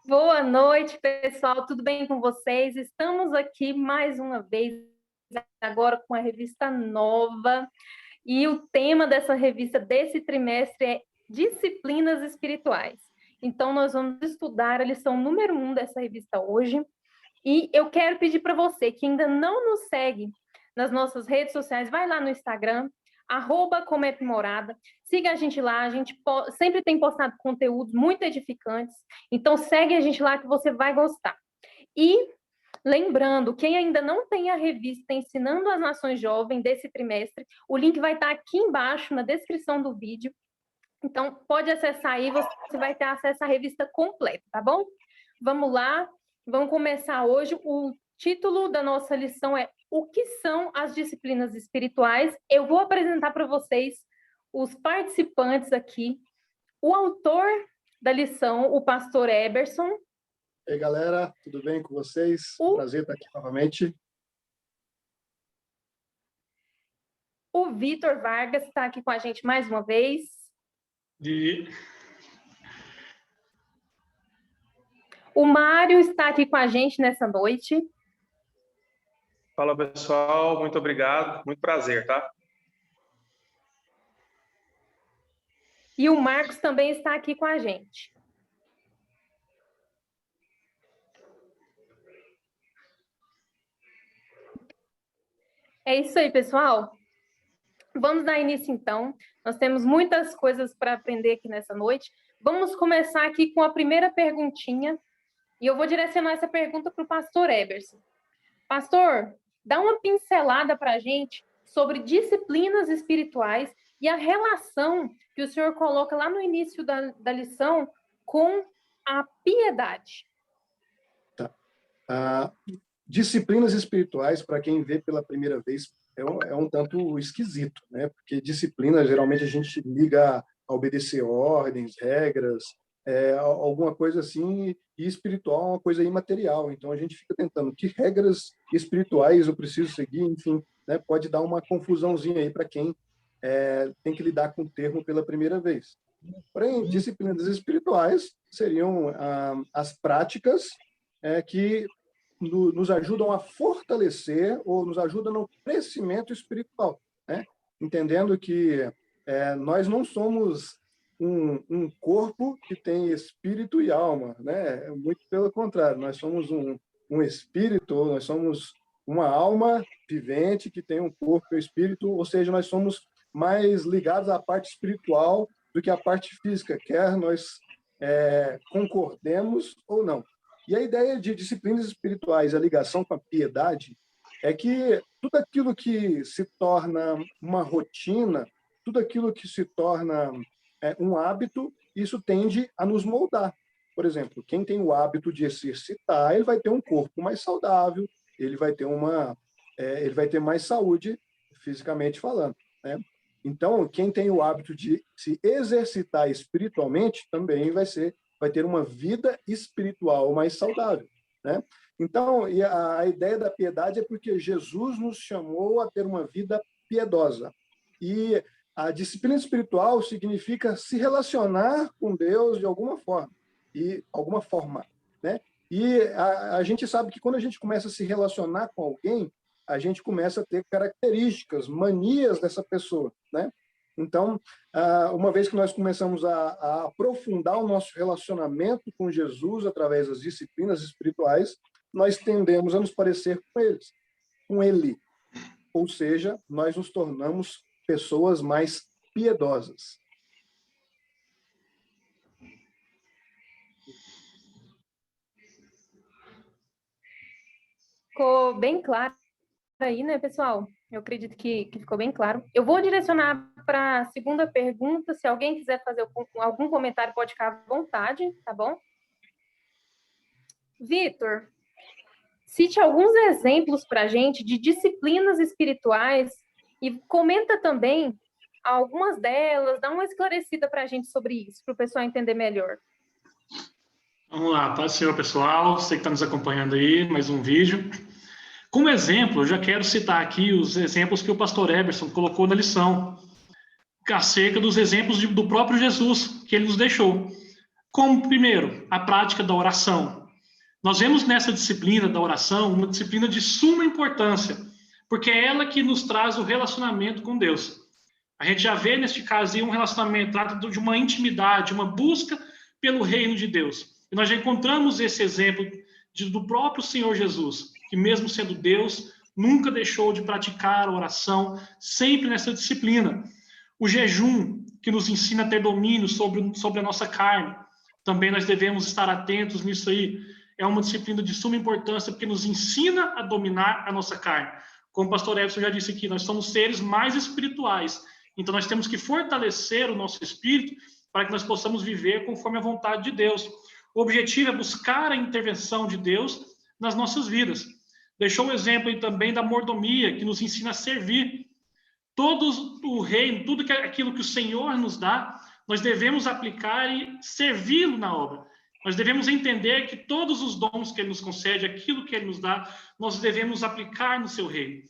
Boa noite, pessoal. Tudo bem com vocês? Estamos aqui mais uma vez, agora com a revista nova. E o tema dessa revista desse trimestre é Disciplinas Espirituais. Então, nós vamos estudar a lição número 1 dessa revista hoje. E eu quero pedir para você que ainda não nos segue nas nossas redes sociais, vai lá no Instagram, @comepmorada, siga a gente lá, a gente sempre tem postado conteúdos muito edificantes, então segue a gente lá que você vai gostar. E lembrando, quem ainda não tem a revista Ensinando as Nações Jovens desse trimestre, o link vai estar aqui embaixo na descrição do vídeo, então pode acessar aí, você vai ter acesso à revista completa, tá bom? Vamos lá, vamos começar hoje. O título da nossa lição é O que são as disciplinas espirituais? Eu vou apresentar para vocês os participantes aqui. O autor da lição, o pastor Eberson. E aí, galera, tudo bem com vocês? Prazer estar aqui novamente. O Vitor Vargas está aqui com a gente mais uma vez. O Mário está aqui com a gente nessa noite. Fala, pessoal. Muito obrigado. Muito prazer, tá? E o Marcos também está aqui com a gente. É isso aí, pessoal. Vamos dar início, então. Nós temos muitas coisas para aprender aqui nessa noite. Vamos começar aqui com a primeira perguntinha. E eu vou direcionar essa pergunta para o pastor Eberson. Pastor, dá uma pincelada para a gente sobre disciplinas espirituais e a relação que o senhor coloca lá no início da lição com a piedade. Tá. Disciplinas espirituais, para quem vê pela primeira vez, é um tanto esquisito, né? Porque disciplina, geralmente, a gente liga a obedecer ordens, regras, alguma coisa assim, e espiritual é uma coisa imaterial. Então, a gente fica tentando que regras espirituais eu preciso seguir, enfim, né? Pode dar uma confusãozinha aí para quem tem que lidar com o termo pela primeira vez. Porém, disciplinas espirituais seriam as práticas que nos ajudam a fortalecer ou nos ajudam no crescimento espiritual, né? Entendendo que nós não somos um corpo que tem espírito e alma, né? Muito pelo contrário, nós somos um espírito, nós somos uma alma vivente que tem um corpo e um espírito, ou seja, nós somos mais ligados à parte espiritual do que à parte física, quer nós concordemos ou não. E a ideia de disciplinas espirituais, a ligação com a piedade, é que tudo aquilo que se torna uma rotina, tudo aquilo que se torna um hábito, isso tende a nos moldar. Por exemplo, quem tem o hábito de exercitar, ele vai ter um corpo mais saudável, ele vai ter mais saúde, fisicamente falando, né? Então, quem tem o hábito de se exercitar espiritualmente também vai ter uma vida espiritual mais saudável, né? Então, e a ideia da piedade é porque Jesus nos chamou a ter uma vida piedosa. E a disciplina espiritual significa se relacionar com Deus de alguma forma, né? E a gente sabe que quando a gente começa a se relacionar com alguém, a gente começa a ter características, manias dessa pessoa, né? Então, uma vez que nós começamos a aprofundar o nosso relacionamento com Jesus através das disciplinas espirituais, nós tendemos a nos parecer com Ele. Ou seja, nós nos tornamos pessoas mais piedosas. Ficou bem claro aí, né, pessoal? Eu acredito que ficou bem claro. Eu vou direcionar para a segunda pergunta. Se alguém quiser fazer algum comentário, pode ficar à vontade, tá bom? Vitor, cite alguns exemplos para a gente de disciplinas espirituais e comenta também algumas delas, dá uma esclarecida para a gente sobre isso, para o pessoal entender melhor. Vamos lá, paz do Senhor, pessoal. Você que está nos acompanhando aí, mais um vídeo. Como exemplo, eu já quero citar aqui os exemplos que o pastor Eberson colocou na lição, acerca dos exemplos do próprio Jesus que ele nos deixou. Como, primeiro, a prática da oração. Nós vemos nessa disciplina da oração uma disciplina de suma importância, porque é ela que nos traz o relacionamento com Deus. A gente já vê, neste caso, um relacionamento, trata de uma intimidade, uma busca pelo reino de Deus. E nós já encontramos esse exemplo do próprio Senhor Jesus, que mesmo sendo Deus, nunca deixou de praticar a oração, sempre nessa disciplina. O jejum, que nos ensina a ter domínio sobre a nossa carne, também nós devemos estar atentos nisso aí. É uma disciplina de suma importância, porque nos ensina a dominar a nossa carne. Como o pastor Edson já disse aqui, nós somos seres mais espirituais. Então, nós temos que fortalecer o nosso espírito para que nós possamos viver conforme a vontade de Deus. O objetivo é buscar a intervenção de Deus nas nossas vidas. Deixou o exemplo aí também da mordomia, que nos ensina a servir. Todo o reino, tudo aquilo que o Senhor nos dá, nós devemos aplicar e servi-lo na obra. Nós devemos entender que todos os dons que Ele nos concede, aquilo que Ele nos dá, nós devemos aplicar no seu reino.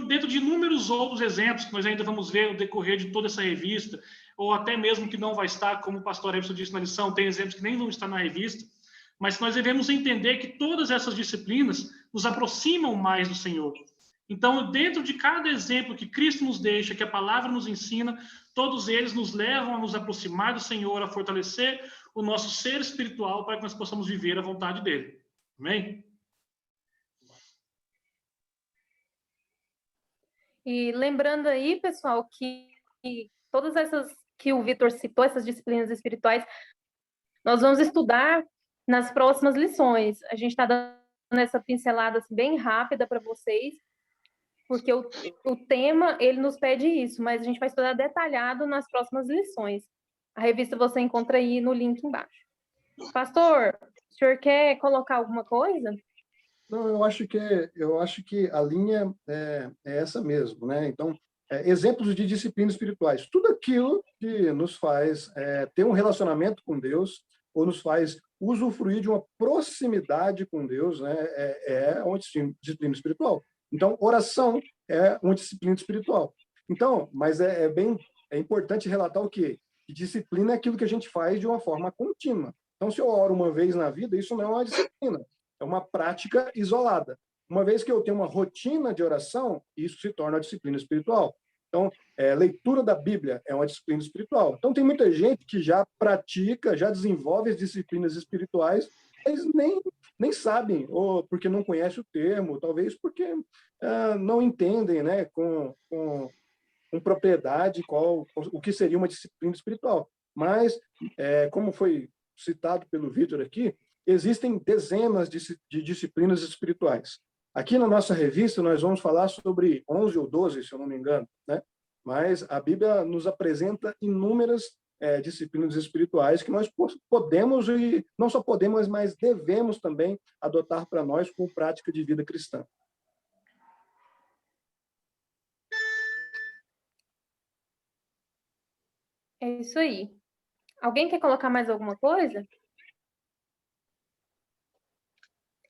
Dentro de inúmeros outros exemplos que nós ainda vamos ver no decorrer de toda essa revista, ou até mesmo que não vai estar, como o pastor Edson disse na lição, tem exemplos que nem vão estar na revista, mas nós devemos entender que todas essas disciplinas nos aproximam mais do Senhor. Então, dentro de cada exemplo que Cristo nos deixa, que a palavra nos ensina, todos eles nos levam a nos aproximar do Senhor, a fortalecer o nosso ser espiritual para que nós possamos viver a vontade dele. Amém? E lembrando aí, pessoal, que todas essas que o Vitor citou, essas disciplinas espirituais, nós vamos estudar nas próximas lições. A gente está dando essa pincelada assim, bem rápida para vocês, porque o tema, ele nos pede isso, mas a gente vai estudar detalhado nas próximas lições. A revista você encontra aí no link embaixo. Pastor, o senhor quer colocar alguma coisa? Não, eu acho que a linha é essa mesmo, né? Então, exemplos de disciplinas espirituais, tudo aquilo que nos faz ter um relacionamento com Deus ou nos faz usufruir de uma proximidade com Deus, né? É uma disciplina espiritual. Então, oração é uma disciplina espiritual. Então, mas é importante relatar o quê? Que disciplina é aquilo que a gente faz de uma forma contínua. Então, se eu oro uma vez na vida, isso não é uma disciplina, é uma prática isolada. Uma vez que eu tenho uma rotina de oração, isso se torna uma disciplina espiritual. Então, leitura da Bíblia é uma disciplina espiritual. Então, tem muita gente que já pratica, já desenvolve as disciplinas espirituais, eles nem sabem, ou porque não conhecem o termo, talvez porque não entendem, né, com propriedade o que seria uma disciplina espiritual. Mas, como foi citado pelo Vitor aqui, existem dezenas de disciplinas espirituais. Aqui na nossa revista, nós vamos falar sobre 11 ou 12, se eu não me engano, né? Mas a Bíblia nos apresenta inúmeras disciplinas espirituais que nós podemos, e não só podemos, mas devemos também adotar para nós como prática de vida cristã. É isso aí. Alguém quer colocar mais alguma coisa?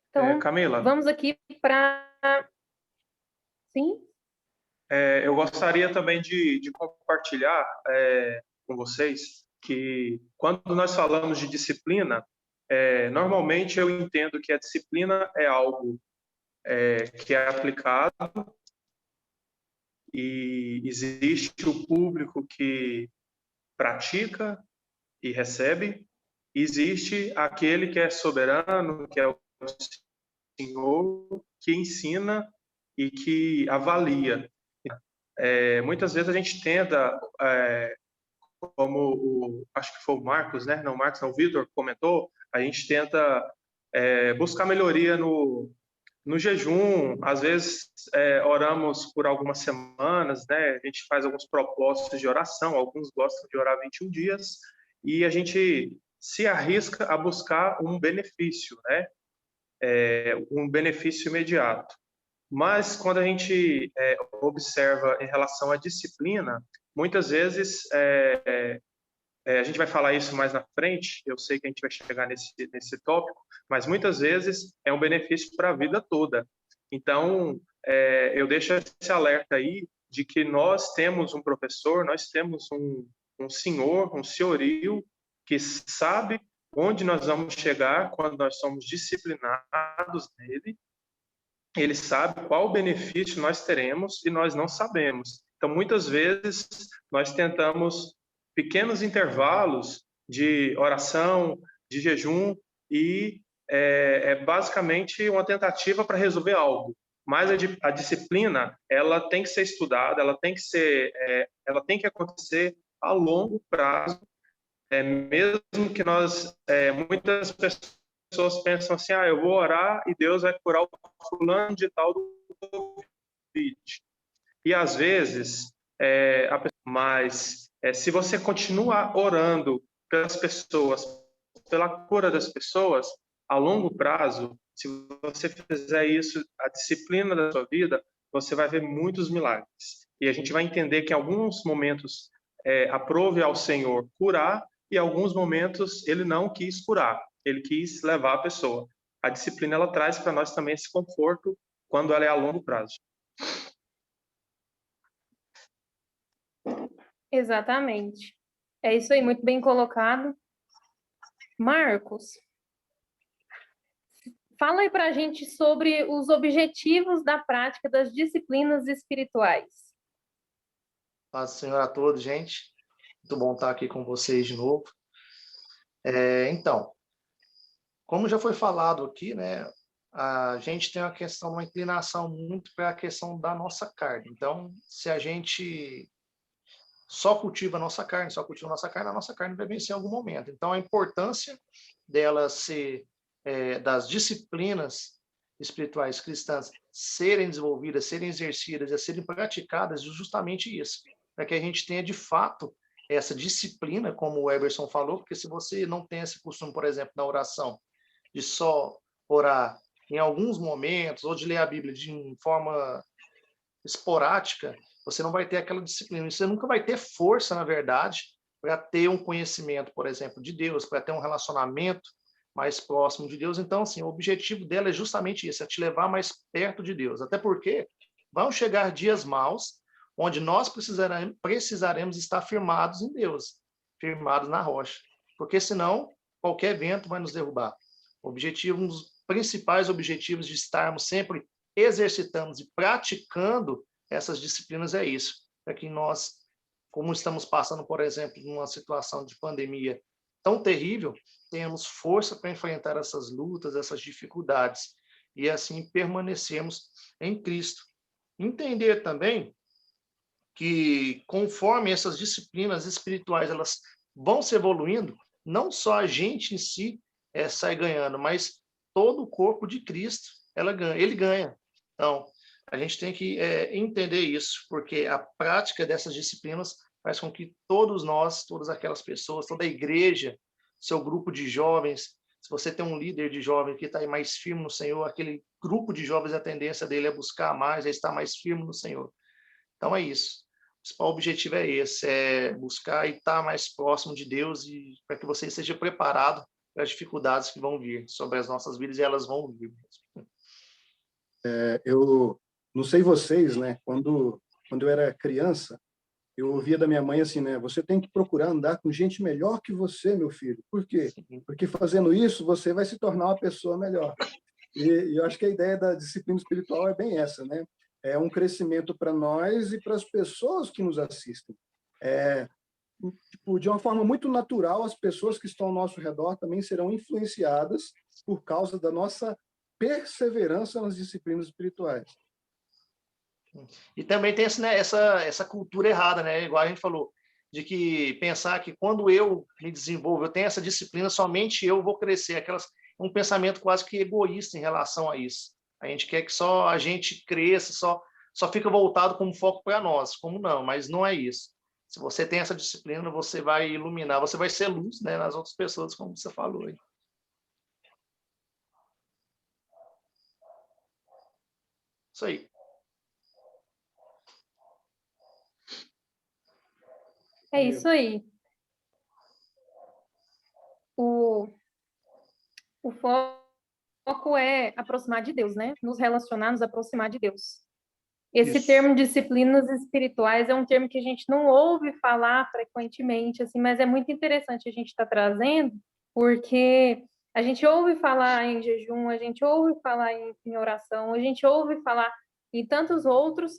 Então, Camila, vamos aqui para... Sim? Eu gostaria também de compartilhar com vocês que, quando nós falamos de disciplina, normalmente eu entendo que a disciplina é algo que é aplicado e existe o público que pratica e recebe, existe aquele que é soberano, que é o Senhor, que ensina e que avalia. Muitas vezes a gente tenta, como acho que foi o Marcos, né? Não, Marcos, não, o Vitor comentou, a gente tenta buscar melhoria no jejum. Às vezes oramos por algumas semanas, né? A gente faz alguns propósitos de oração, alguns gostam de orar 21 dias, e a gente se arrisca a buscar um benefício, né? Um benefício imediato. Mas quando a gente observa em relação à disciplina, muitas vezes, a gente vai falar isso mais na frente, eu sei que a gente vai chegar nesse tópico, mas muitas vezes é um benefício para a vida toda. Então, eu deixo esse alerta aí de que nós temos um professor, nós temos um senhor, um senhorio, que sabe onde nós vamos chegar quando nós somos disciplinados nele. Ele sabe qual benefício nós teremos e nós não sabemos. Então, muitas vezes, nós tentamos pequenos intervalos de oração, de jejum, e é basicamente uma tentativa para resolver algo. Mas a disciplina, ela tem que ser estudada, ela tem que acontecer a longo prazo, mesmo que muitas pessoas pensam assim, eu vou orar e Deus vai curar o fulano de tal do Covid. E às vezes, se você continuar orando pelas pessoas, pela cura das pessoas, a longo prazo, se você fizer isso, a disciplina da sua vida, você vai ver muitos milagres. E a gente vai entender que em alguns momentos aprove ao Senhor curar, e em alguns momentos ele não quis curar, ele quis levar a pessoa. A disciplina, ela traz para nós também esse conforto quando ela é a longo prazo. Exatamente. É isso aí, muito bem colocado. Marcos, fala aí para a gente sobre os objetivos da prática das disciplinas espirituais. Paz do Senhor a todos, gente. Muito bom estar aqui com vocês de novo. Então, como já foi falado aqui, né, a gente tem uma inclinação muito para a questão da nossa carne. Então, se a gente só cultiva a nossa carne, a nossa carne vai vencer em algum momento. Então, a importância dela das disciplinas espirituais cristãs serem desenvolvidas, serem exercidas e serem praticadas, é justamente isso, para que a gente tenha, de fato, essa disciplina, como o Eberson falou, porque se você não tem esse costume, por exemplo, na oração, de só orar em alguns momentos, ou de ler a Bíblia de forma esporádica, você não vai ter aquela disciplina. Você nunca vai ter força, na verdade, para ter um conhecimento, por exemplo, de Deus, para ter um relacionamento mais próximo de Deus. Então, assim, o objetivo dela é justamente isso, é te levar mais perto de Deus. Até porque vão chegar dias maus, onde nós precisaremos estar firmados em Deus, firmados na rocha. Porque senão, qualquer vento vai nos derrubar. Um dos principais objetivos de estarmos sempre exercitando e praticando essas disciplinas é isso, para que nós, como estamos passando, por exemplo, numa situação de pandemia tão terrível, tenhamos força para enfrentar essas lutas, essas dificuldades, e assim permanecermos em Cristo. Entender também que, conforme essas disciplinas espirituais elas vão se evoluindo, não só a gente em si sai ganhando, mas todo o corpo de Cristo ele ganha. Então, a gente tem que entender isso, porque a prática dessas disciplinas faz com que todos nós, todas aquelas pessoas, toda a igreja, seu grupo de jovens, se você tem um líder de jovem que está aí mais firme no Senhor, aquele grupo de jovens, a tendência dele é buscar mais, é estar mais firme no Senhor. Então é isso. O principal objetivo é esse, é buscar e estar mais próximo de Deus, e para que você esteja preparado para as dificuldades que vão vir sobre as nossas vidas, e elas vão vir mesmo. Eu não sei vocês, né? Quando eu era criança, eu ouvia da minha mãe assim, né? Você tem que procurar andar com gente melhor que você, meu filho. Por quê? Porque fazendo isso, você vai se tornar uma pessoa melhor. E eu acho que a ideia da disciplina espiritual é bem essa, né? É um crescimento para nós e para as pessoas que nos assistem. De uma forma muito natural, as pessoas que estão ao nosso redor também serão influenciadas por causa da nossa perseverança nas disciplinas espirituais. E também tem essa cultura errada, né? Igual a gente falou, de que pensar que quando eu me desenvolvo, eu tenho essa disciplina, somente eu vou crescer. Um pensamento quase que egoísta em relação a isso. A gente quer que só a gente cresça, só fica voltado como foco para nós. Como não? Mas não é isso. Se você tem essa disciplina, você vai iluminar, você vai ser luz, né, nas outras pessoas, como você falou aí. Isso aí. É isso aí. O foco é aproximar de Deus, né? Nos relacionar, nos aproximar de Deus. Esse Isso. termo disciplinas espirituais é um termo que a gente não ouve falar frequentemente, assim, mas é muito interessante a gente estar trazendo, porque a gente ouve falar em jejum, a gente ouve falar em oração, a gente ouve falar em tantos outros,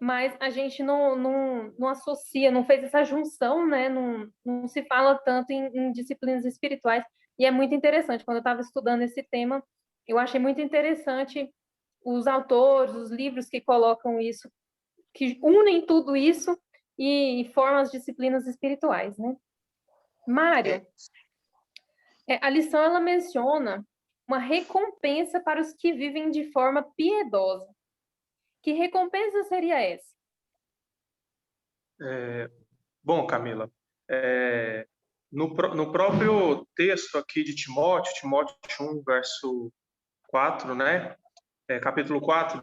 mas a gente não associa, não fez essa junção, né? Não se fala tanto em disciplinas espirituais, e é muito interessante. Quando eu estava estudando esse tema, eu achei muito interessante os autores, os livros que colocam isso, que unem tudo isso e formam as disciplinas espirituais, né? Mário, a lição ela menciona uma recompensa para os que vivem de forma piedosa. Que recompensa seria essa? Bom, Camila, no próprio texto aqui de Timóteo, Timóteo 1, verso 4, né? Capítulo 4,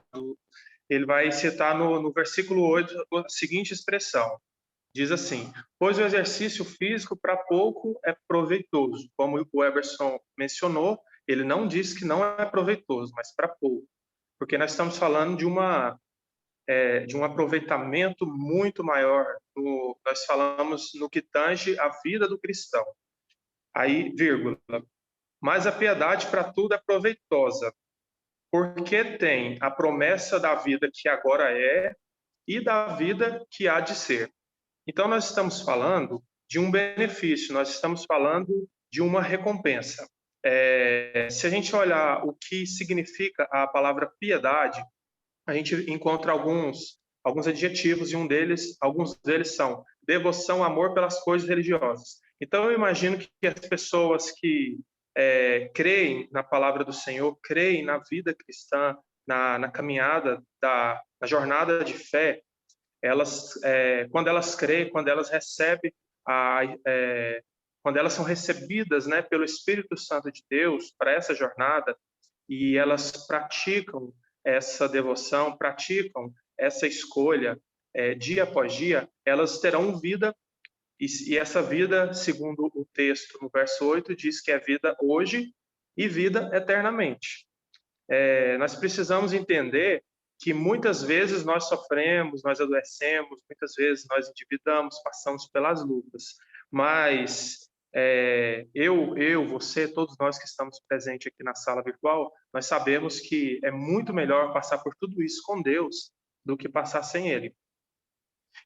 ele vai citar no versículo 8 a seguinte expressão. Diz assim: pois o exercício físico para pouco é proveitoso. Como o Eberson mencionou, ele não diz que não é proveitoso, mas para pouco. Porque nós estamos falando de um aproveitamento muito maior. Nós falamos no que tange a vida do cristão. Aí, vírgula. Mas a piedade para tudo é proveitosa, porque tem a promessa da vida que agora é e da vida que há de ser. Então, nós estamos falando de um benefício, nós estamos falando de uma recompensa. Se a gente olhar o que significa a palavra piedade, a gente encontra alguns adjetivos, e alguns deles são devoção, amor pelas coisas religiosas. Então, eu imagino que as pessoas que creem na palavra do Senhor, creem na vida cristã, na caminhada, na jornada de fé, quando elas creem, quando elas recebem, quando elas são recebidas, né, pelo Espírito Santo de Deus para essa jornada, e elas praticam essa devoção, praticam essa escolha dia após dia, elas terão vida, e essa vida, segundo o texto no verso 8, diz que é vida hoje e vida eternamente. Nós precisamos entender que muitas vezes nós sofremos, nós adoecemos, muitas vezes nós endividamos, passamos pelas lutas, mas você, todos nós que estamos presentes aqui na sala virtual, nós sabemos que é muito melhor passar por tudo isso com Deus do que passar sem Ele.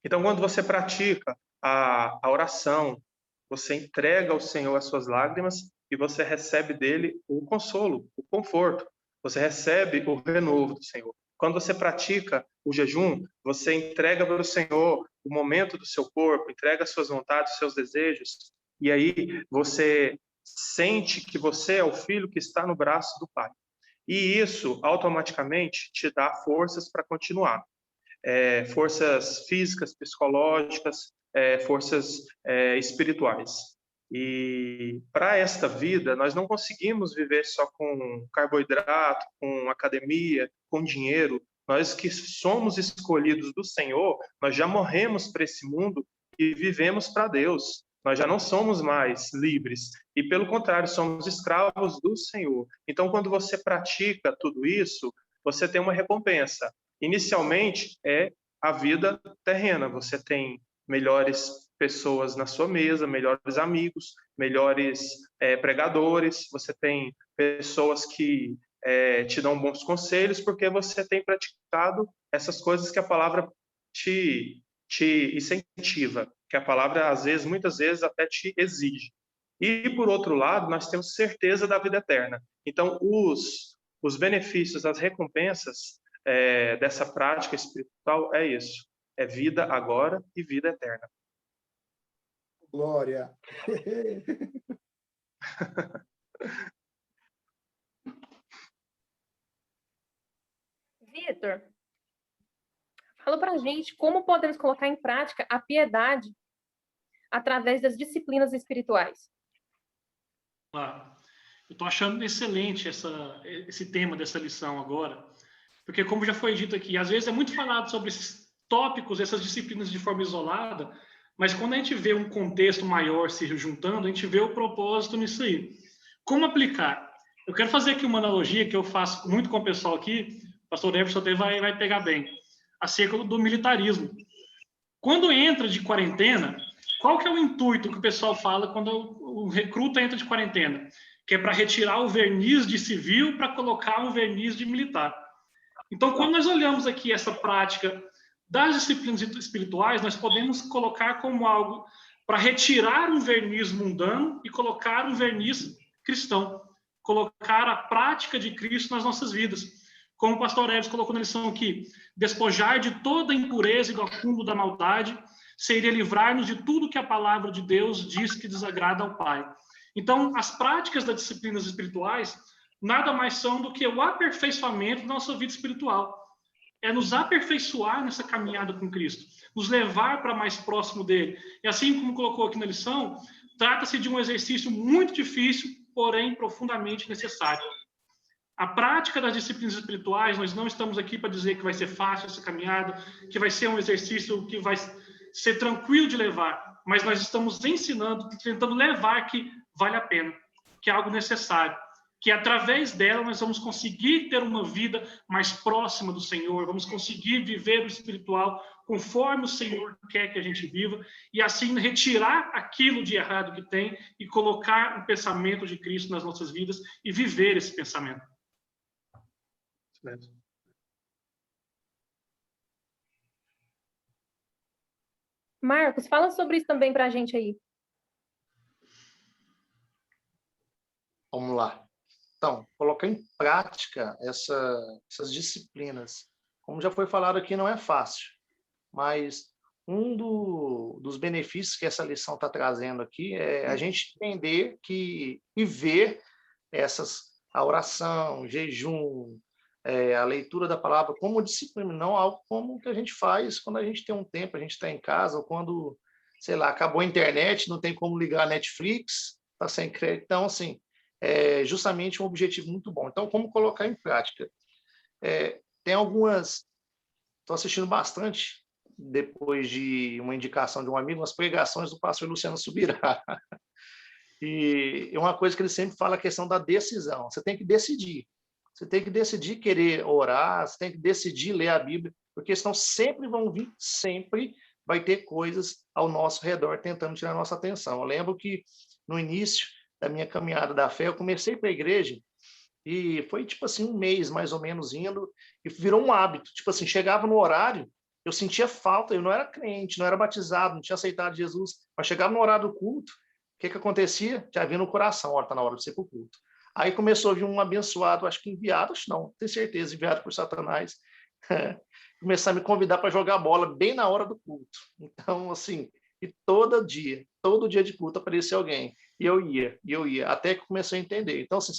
Então, quando você pratica a oração, você entrega ao Senhor as suas lágrimas e você recebe dele o consolo, o conforto. Você recebe o renovo do Senhor. Quando você pratica o jejum, você entrega para o Senhor o momento do seu corpo, entrega as suas vontades, os seus desejos, e aí você sente que você é o filho que está no braço do Pai. E isso automaticamente te dá forças para continuar. Forças físicas, psicológicas, forças espirituais. E para esta vida, nós não conseguimos viver só com carboidrato, com academia, com dinheiro. Nós que somos escolhidos do Senhor, nós já morremos para esse mundo e vivemos para Deus. Nós já não somos mais livres e, pelo contrário, somos escravos do Senhor. Então, quando você pratica tudo isso, você tem uma recompensa. Inicialmente, é a vida terrena. Você tem melhores pessoas na sua mesa, melhores amigos, melhores pregadores, você tem pessoas que te dão bons conselhos, porque você tem praticado essas coisas que a palavra te incentiva, que a palavra, muitas vezes, até te exige. E, por outro lado, nós temos certeza da vida eterna. Então, os benefícios, as recompensas dessa prática espiritual é isso. É vida agora e vida eterna. Glória! Vitor, fala pra gente como podemos colocar em prática a piedade através das disciplinas espirituais. Eu estou achando excelente esse tema dessa lição agora, porque, como já foi dito aqui, às vezes é muito falado sobre esses tópicos, essas disciplinas de forma isolada, mas quando a gente vê um contexto maior se juntando, a gente vê o propósito nisso aí. Como aplicar? Eu quero fazer aqui uma analogia que eu faço muito com o pessoal aqui, o pastor Everson até vai pegar bem. acerca do militarismo. Quando entra de quarentena, qual que é o intuito que o pessoal fala quando o recruta entra de quarentena? Que é para retirar o verniz de civil para colocar um verniz de militar. Então, quando nós olhamos aqui essa prática das disciplinas espirituais, nós podemos colocar como algo para retirar um verniz mundano e colocar um verniz cristão, colocar a prática de Cristo nas nossas vidas. Como o pastor Eves colocou na lição aqui, despojar de toda a impureza e do acúmulo da maldade, seria livrar-nos de tudo que a palavra de Deus diz que desagrada ao Pai. Então, as práticas das disciplinas espirituais nada mais são do que o aperfeiçoamento da nossa vida espiritual. É nos aperfeiçoar nessa caminhada com Cristo, nos levar para mais próximo dele. E assim como colocou aqui na lição, trata-se de um exercício muito difícil, porém profundamente necessário. A prática das disciplinas espirituais, nós não estamos aqui para dizer que vai ser fácil essa caminhada, que vai ser um exercício que vai ser tranquilo de levar, mas nós estamos ensinando, tentando levar que vale a pena, que é algo necessário, que através dela nós vamos conseguir ter uma vida mais próxima do Senhor, vamos conseguir viver o espiritual conforme o Senhor quer que a gente viva, e assim retirar aquilo de errado que tem e colocar o pensamento de Cristo nas nossas vidas e viver esse pensamento. Marcos, fala sobre isso também para a gente aí. Vamos lá. Então, colocar em prática essas disciplinas, como já foi falado aqui, não é fácil, mas dos benefícios que essa lição está trazendo aqui é a gente entender e ver a oração, o jejum, a leitura da palavra como disciplina, não algo como que a gente faz quando a gente tem um tempo, a gente está em casa, ou quando, sei lá, acabou a internet, não tem como ligar a Netflix, está sem crédito. Então, assim, é justamente um objetivo muito bom. Então, como colocar em prática? Tem algumas... Estou assistindo bastante, depois de uma indicação de um amigo, umas pregações do pastor Luciano Subirá. E uma coisa que ele sempre fala, a questão da decisão. Você tem que decidir. Você tem que decidir querer orar, você tem que decidir ler a Bíblia, porque senão sempre vão vir, sempre vai ter coisas ao nosso redor tentando tirar a nossa atenção. Eu lembro que no início da minha caminhada da fé, eu comecei para a igreja e foi tipo assim um mês mais ou menos indo e virou um hábito. Tipo assim, chegava no horário, eu sentia falta, eu não era crente, não era batizado, não tinha aceitado Jesus, mas chegava no horário do culto, o que acontecia? Já vinha no coração, ó, tá na hora de ser pro culto. Aí começou a vir um abençoado, acho que enviado, acho não, tenho certeza, enviado por Satanás, começar a me convidar para jogar bola bem na hora do culto. Então, assim, e todo dia de culto aparecia alguém. E eu ia, até que comecei a entender. Então, assim,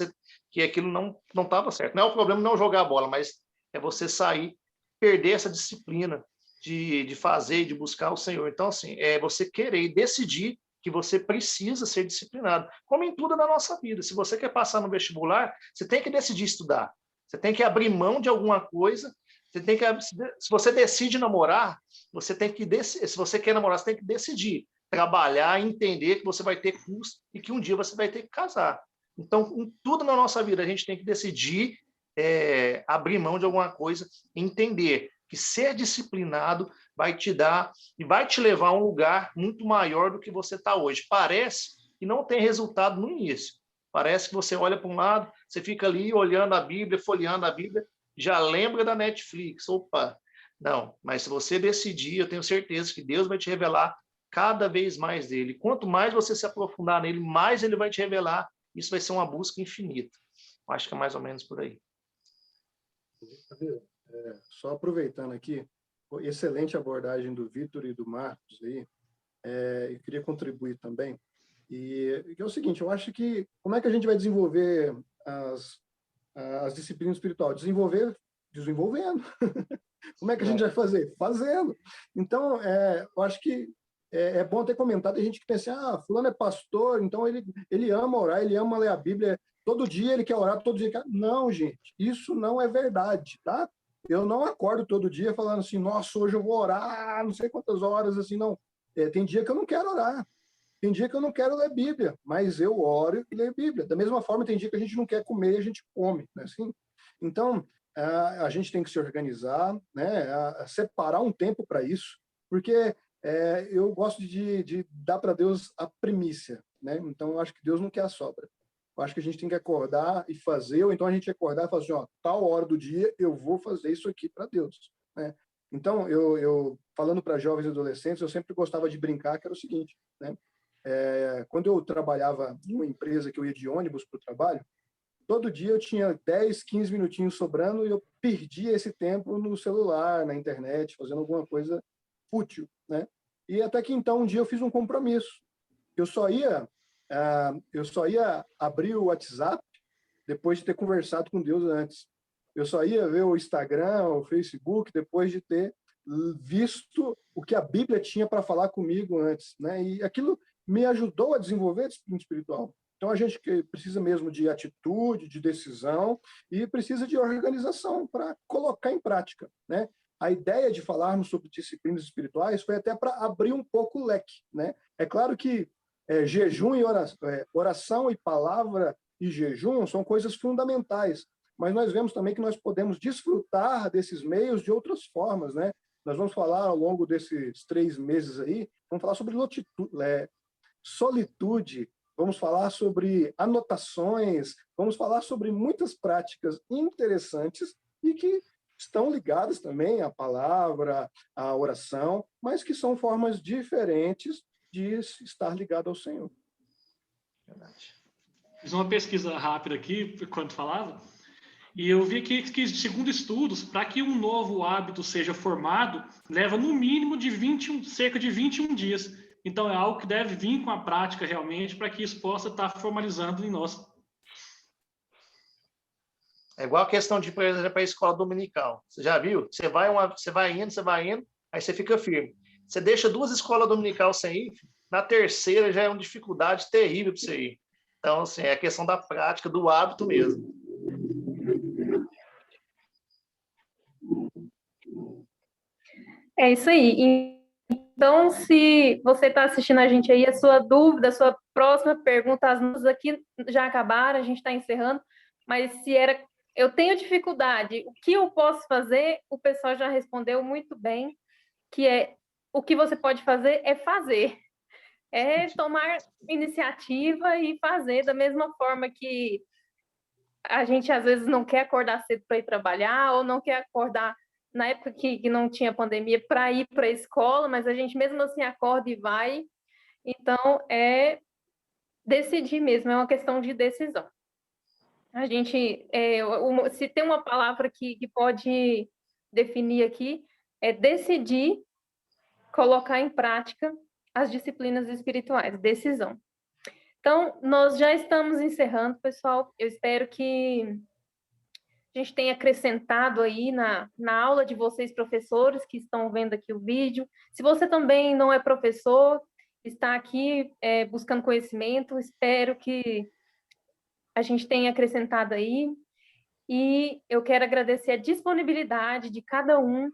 que aquilo não estava certo. Não é o problema não jogar a bola, mas é você sair, perder essa disciplina de fazer e de buscar o Senhor. Então, assim, é você querer e decidir que você precisa ser disciplinado, como em tudo na nossa vida. Se você quer passar no vestibular, você tem que decidir estudar. Você tem que abrir mão de alguma coisa. Se você decide namorar, você tem que se você quer namorar, você tem que decidir, trabalhar, entender que você vai ter custo e que um dia você vai ter que casar. Então, em tudo na nossa vida, a gente tem que decidir abrir mão de alguma coisa, entender que ser disciplinado vai te dar e vai te levar a um lugar muito maior do que você está hoje. Parece que não tem resultado no início. Parece que você olha para um lado, você fica ali olhando a Bíblia, folheando a Bíblia, já lembra da Netflix. Opa, não. Mas se você decidir, eu tenho certeza que Deus vai te revelar cada vez mais dele. Quanto mais você se aprofundar nele, mais ele vai te revelar. Isso vai ser uma busca infinita. Acho que é mais ou menos por aí. Só aproveitando aqui, excelente abordagem do Vitor e do Marcos aí, eu queria contribuir também, e é o seguinte, eu acho que, como é que a gente vai desenvolver as disciplinas espirituais? Desenvolvendo. Como é que a gente vai fazer? Fazendo. Então, eu acho que é bom ter comentado, a gente que pensa, fulano é pastor, então ele ama orar, ele ama ler a Bíblia, todo dia ele quer orar, todo dia ele quer... Não, gente, isso não é verdade, tá? Eu não acordo todo dia falando assim, nossa, hoje eu vou orar, não sei quantas horas, assim, não. Tem dia que eu não quero orar, tem dia que eu não quero ler Bíblia, mas eu oro e leio Bíblia. Da mesma forma, tem dia que a gente não quer comer e a gente come, né? Assim? Então, a gente tem que se organizar, né? Separar um tempo para isso, porque eu gosto de dar para Deus a primícia, né? Então, eu acho que Deus não quer a sobra. Eu acho que a gente tem que acordar e fazer, ou então a gente acordar e falar assim, ó, tal hora do dia eu vou fazer isso aqui para Deus, né? Então, eu falando para jovens e adolescentes, eu sempre gostava de brincar, que era o seguinte, né? Quando eu trabalhava em uma empresa que eu ia de ônibus para o trabalho, todo dia eu tinha 10, 15 minutinhos sobrando e eu perdia esse tempo no celular, na internet, fazendo alguma coisa útil, né? E até que então um dia eu fiz um compromisso. Eu só ia abrir o WhatsApp depois de ter conversado com Deus antes. Eu só ia ver o Instagram, o Facebook, depois de ter visto o que a Bíblia tinha para falar comigo antes, né? E aquilo me ajudou a desenvolver a disciplina espiritual. Então, a gente precisa mesmo de atitude, de decisão e precisa de organização para colocar em prática, né? A ideia de falarmos sobre disciplinas espirituais foi até para abrir um pouco o leque, né? É claro que jejum e oração e palavra e jejum são coisas fundamentais, mas nós vemos também que nós podemos desfrutar desses meios de outras formas, né? Nós vamos falar ao longo desses 3 meses aí, vamos falar sobre solitude, vamos falar sobre anotações, vamos falar sobre muitas práticas interessantes e que estão ligadas também à palavra, à oração, mas que são formas diferentes de estar ligado ao Senhor. Verdade. Fiz uma pesquisa rápida aqui, enquanto falava, e eu vi que segundo estudos, para que um novo hábito seja formado, leva no mínimo cerca de 21 dias. Então, é algo que deve vir com a prática realmente, para que isso possa estar formalizando em nós. É igual a questão de, por exemplo, para a escola dominical. Você já viu? Você vai indo, aí você fica firme. Você deixa 2 escolas dominical sem ir, na terceira já é uma dificuldade terrível para você ir. Então, assim, é a questão da prática, do hábito mesmo. É isso aí. Então, se você está assistindo a gente aí, a sua dúvida, a sua próxima pergunta, as nossas aqui já acabaram, a gente está encerrando, mas eu tenho dificuldade, o que eu posso fazer? O pessoal já respondeu muito bem, que o que você pode fazer é fazer. É tomar iniciativa e fazer da mesma forma que a gente às vezes não quer acordar cedo para ir trabalhar, ou não quer acordar na época que não tinha pandemia para ir para a escola, mas a gente mesmo assim acorda e vai. Então, é decidir mesmo, é uma questão de decisão. A gente, se tem uma palavra que pode definir aqui, é decidir colocar em prática as disciplinas espirituais, decisão. Então, nós já estamos encerrando, pessoal. Eu espero que a gente tenha acrescentado aí na aula de vocês, professores, que estão vendo aqui o vídeo. Se você também não é professor, está aqui buscando conhecimento, espero que a gente tenha acrescentado aí. E eu quero agradecer a disponibilidade de cada um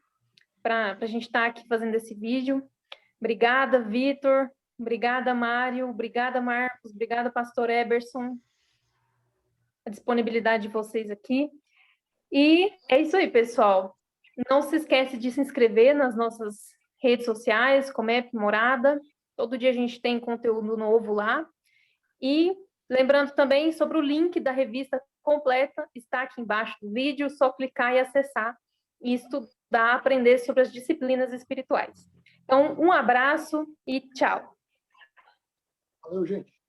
para a gente estar aqui fazendo esse vídeo. Obrigada, Vitor. Obrigada, Mário. Obrigada, Marcos. Obrigada, Pastor Eberson. A disponibilidade de vocês aqui. E é isso aí, pessoal. Não se esquece de se inscrever nas nossas redes sociais, Comep Morada. Todo dia a gente tem conteúdo novo lá. E lembrando também sobre o link da revista completa, está aqui embaixo do vídeo, só clicar e acessar e estudar, aprender sobre as disciplinas espirituais. Então, um abraço e tchau. Valeu, gente.